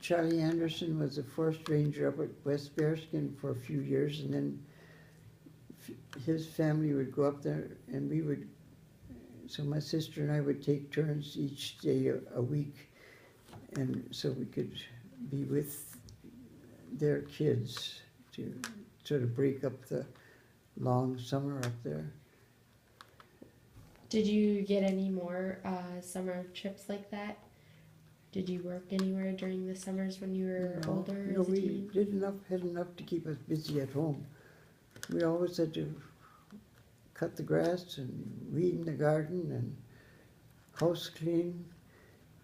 Charlie Anderson was the forest ranger up at West Bearskin for a few years, and then his family would go up there, and we would, so my sister and I would take turns each day a week, and so we could be with their kids to sort of break up the long summer up there. Did you get any more summer trips like that? Did you work anywhere during the summers when you were older? No, we had enough to keep us busy at home. We always had to cut the grass and weed in the garden and house clean.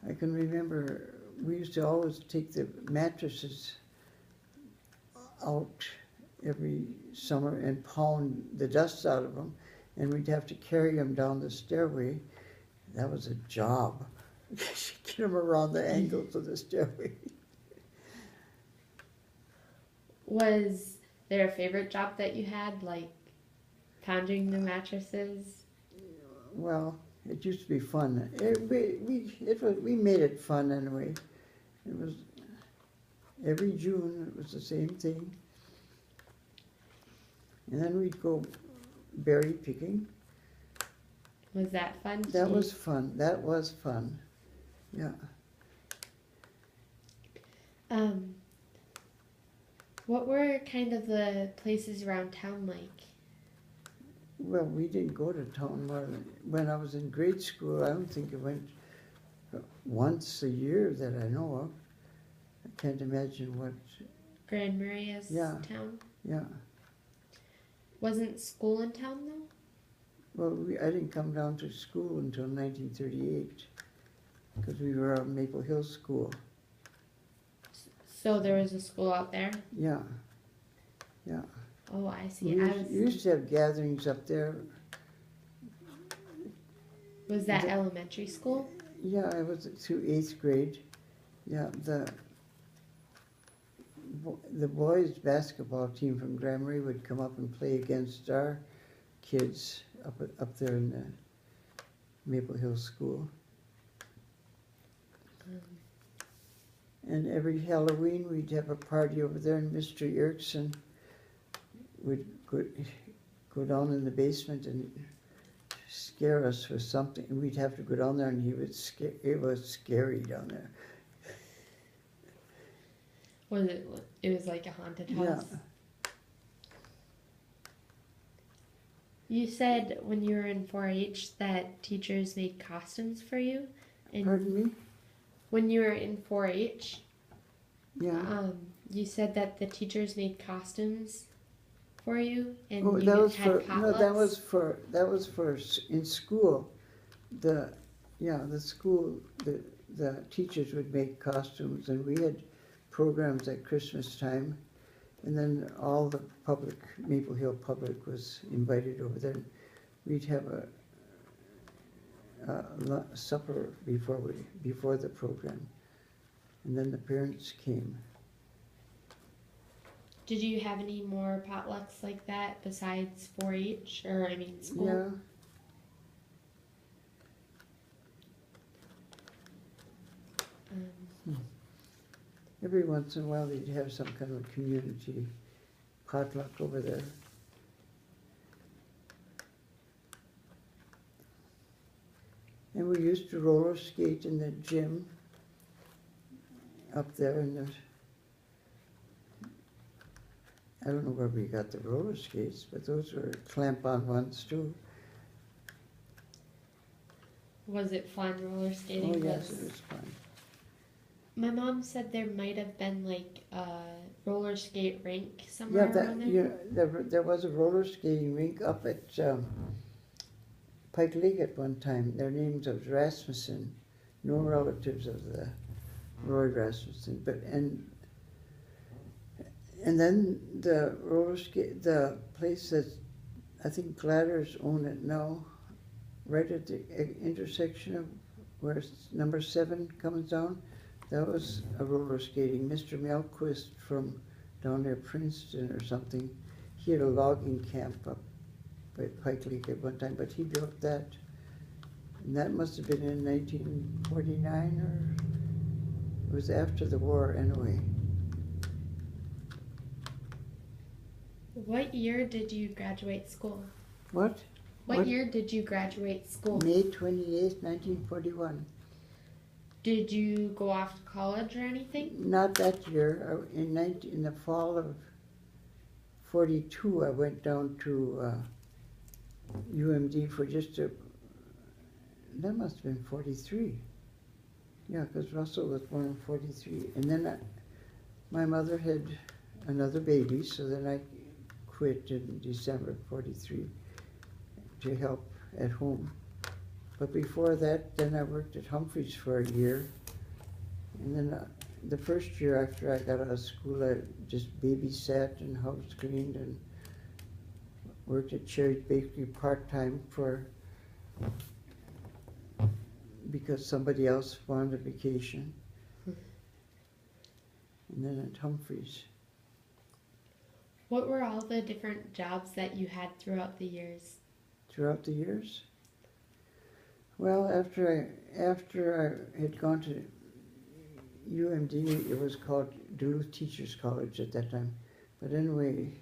I can remember we used to always take the mattresses out every summer and pound the dust out of them, and we'd have to carry them down the stairway. That was a job. Get them around the angles of the stairway. Was there a favorite job that you had, like pounding the mattresses? Well, it used to be fun. We made it fun anyway. It was every June. It was the same thing. And then we'd go berry picking. Was that fun? That was fun. That was fun. Yeah. What were kind of the places around town like? Well, we didn't go to town more than when I was in grade school. I don't think I went once a year that I know of. I can't imagine what. Grand Marais as town? Yeah. Wasn't school in town though? Well, I didn't come down to school until 1938 because we were at Maple Hill School. So there was a school out there? Yeah. Yeah. Oh, I see. We used to have gatherings up there. Was that elementary school? Yeah, I was through 8th grade. Yeah, the boys' basketball team from Grand Marais would come up and play against our kids up there in the Maple Hill School. And every Halloween we'd have a party over there, and Mr. Erickson would go down in the basement and scare us with something. And we'd have to go down there, and he would scare. It was scary down there. Was it? It was like a haunted house. Yeah. You said when you were in 4-H that teachers made costumes for you. And Pardon me? When you were in 4-H, yeah. You said that the teachers made costumes for you, and Oh, you that was had for potlucks? no. That was for in school. The school the teachers would make costumes, and we had programs at Christmas time, and then all the public, Maple Hill public, was invited over there. We'd have a supper before the program, and then the parents came. Did you have any more potlucks like that besides 4-H, or school? Yeah. Every once in a while they'd have some kind of community potluck over there. And we used to roller skate in the gym up there in the, I don't know where we got the roller skates, but those were clamp-on ones too. Was it fun roller skating? Oh yes, it was fun. My mom said there might have been like a roller skate rink somewhere around there. Yeah, there was a roller skating rink up at Pike Lake at one time. Their names was Rasmussen, no relatives of the Roy Rasmussen. And then the place that I think Gladders own it now, right at the intersection of where number 7 comes down. That was a roller skating. Mr. Melquist from down there, Princeton or something, he had a logging camp up by Pike Lake at one time, but he built that. And that must have been in 1949 or It was after the war anyway. What year did you graduate school? What? What year did you graduate school? May 28th, 1941. Did you go off to college or anything? Not that year. In the fall of 42, I went down to UMD for just a, that must have been 43. Yeah, because Russell was born in 43. And then my mother had another baby, so then I quit in December 43 to help at home. But before that, then I worked at Humphreys for a year. And then the first year after I got out of school, I just babysat and house cleaned and worked at Cherry's Bakery part-time because somebody else wanted a vacation. And then at Humphreys. What were all the different jobs that you had throughout the years? Throughout the years? Well, after I had gone to UMD, it was called Duluth Teachers College at that time. But anyway,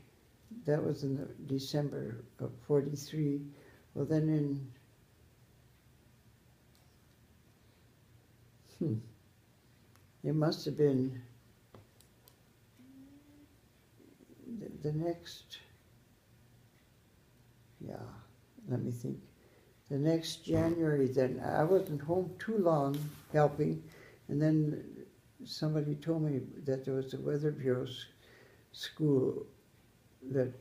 that was in the December of 43. Well, then it must have been the next, yeah, let me think. The next January then, I wasn't home too long helping, and then somebody told me that there was a Weather Bureau school that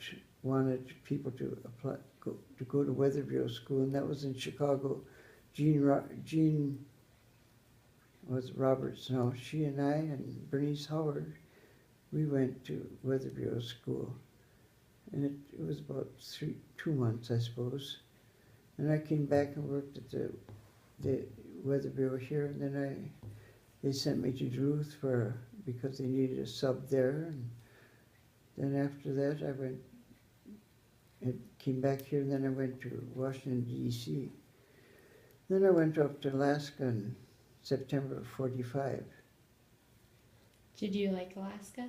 wanted people to apply, go to Weather Bureau school, and that was in Chicago. Jean was Roberts, no, she and I and Bernice Howard, we went to Weather Bureau school, and it was about 2 months, I suppose. And I came back and worked at the Weather Bureau here, and then they sent me to Duluth because they needed a sub there. And then after that, came back here, and then I went to Washington, D.C. Then I went up to Alaska in September of 45. Did you like Alaska?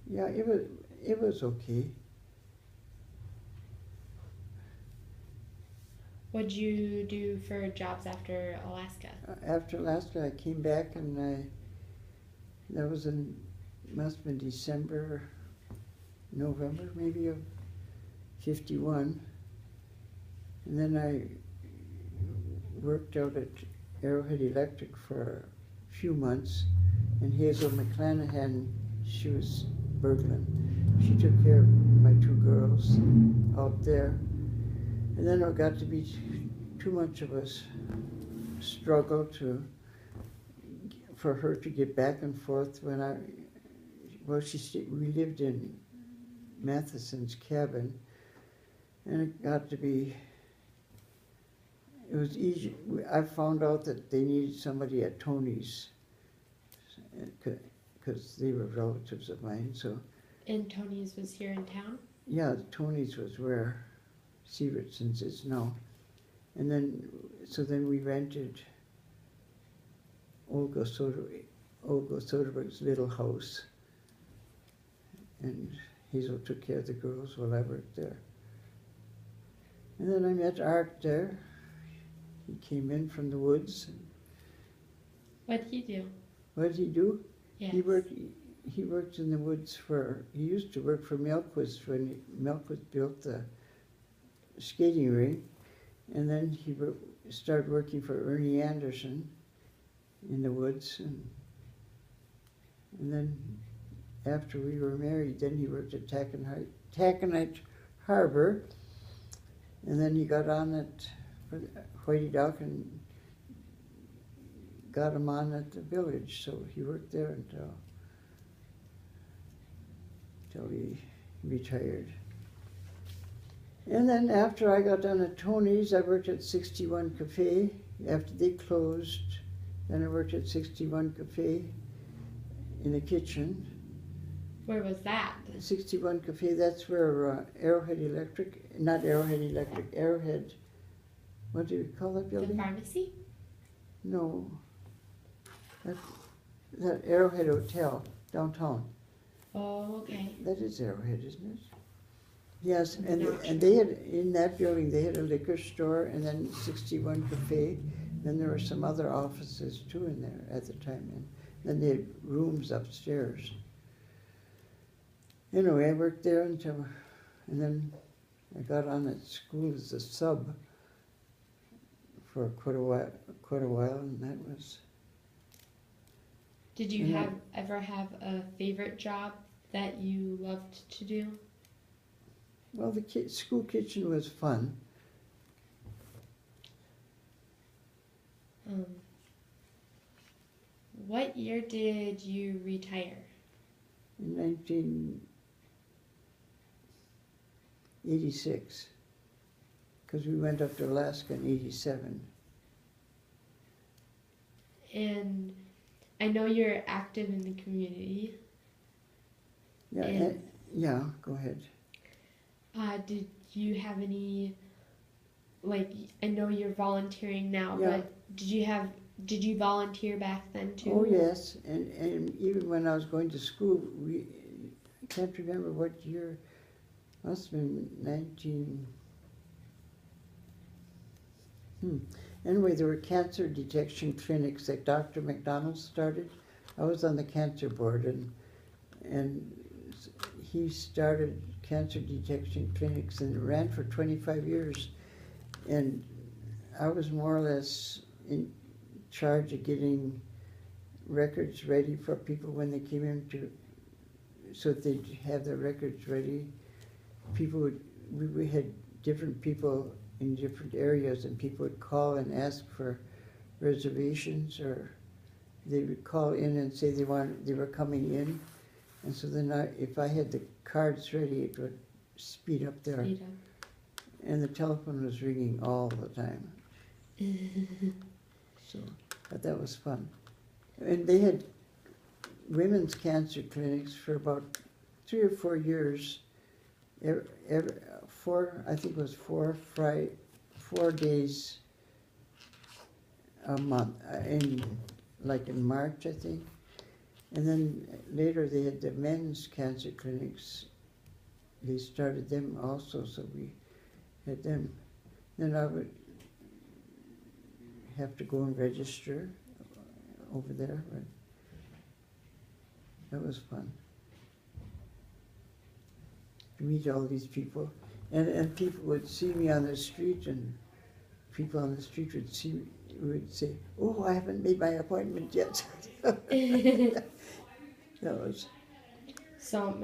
Yeah, it was okay. What did you do for jobs after Alaska? After Alaska, I came back, and that was must have been December, November maybe of 51. And then I worked out at Arrowhead Electric for a few months, and Hazel McClanahan, she was burgling. She took care of my 2 girls out there. And then it got to be too much of a struggle for her to get back and forth we lived in Matheson's cabin, and it got to be, it was easy. I found out that they needed somebody at Tony's because they were relatives of mine, so. And Tony's was here in town? Yeah, Tony's was where Sievertson's is now. And then we rented Olga Soderberg's little house, and Hazel took care of the girls while I worked there. And then I met Art there. He came in from the woods. What did he do? What did he do? Yes. He worked in the woods he used to work for Melquist when Melquist built the skating rink, and then he started working for Ernie Anderson in the woods, and then after we were married, then he worked at Taconite Harbor, and then he got on at Whitey Dock and got him on at the village, so he worked there until he retired. And then after I got done at Tony's, I worked at 61 Cafe. After they closed, then I worked at 61 Cafe in the kitchen. Where was that? 61 Cafe, that's where Arrowhead, what do you call that building? The pharmacy? No. that Arrowhead Hotel downtown. Oh, okay. That is Arrowhead, isn't it? Yes, I'm and not they had, in that building, they had a liquor store and then 61 Cafe. Then there were some other offices too in there at the time. And then they had rooms upstairs. Anyway, I worked there until, and then I got on at school as a sub for quite a while, and that was. Did you ever have a favorite job that you loved to do? Well, the school kitchen was fun. What year did you retire? In 1986, because we went up to Alaska in 87. And I know you're active in the community. Yeah, yeah, go ahead. Did you have any, like, I know you're volunteering now, Yeah. but did you volunteer back then too? Oh, yes, and even when I was going to school, I can't remember what year, must have been 19... Anyway, there were cancer detection clinics that Dr. McDonald started. I was on the cancer board, and he started cancer detection clinics and ran for 25 years. And I was more or less in charge of getting records ready for people when they came in so that they'd have their records ready. We had different people in different areas, and people would call and ask for reservations, or they would call in and say they were coming in, and so then if I had the cards ready, it would speed up there. Speed up. And the telephone was ringing all the time. So, but that was fun. And they had women's cancer clinics for about 3 or 4 years. I think it was 4 days a month, in March, I think. And then later they had the men's cancer clinics. They started them also, so we had them. Then I would have to go and register over there, but that was fun. To meet all these people. And people would see me on the street, and people on the street would say, "Oh, I haven't made my appointment yet." That was. So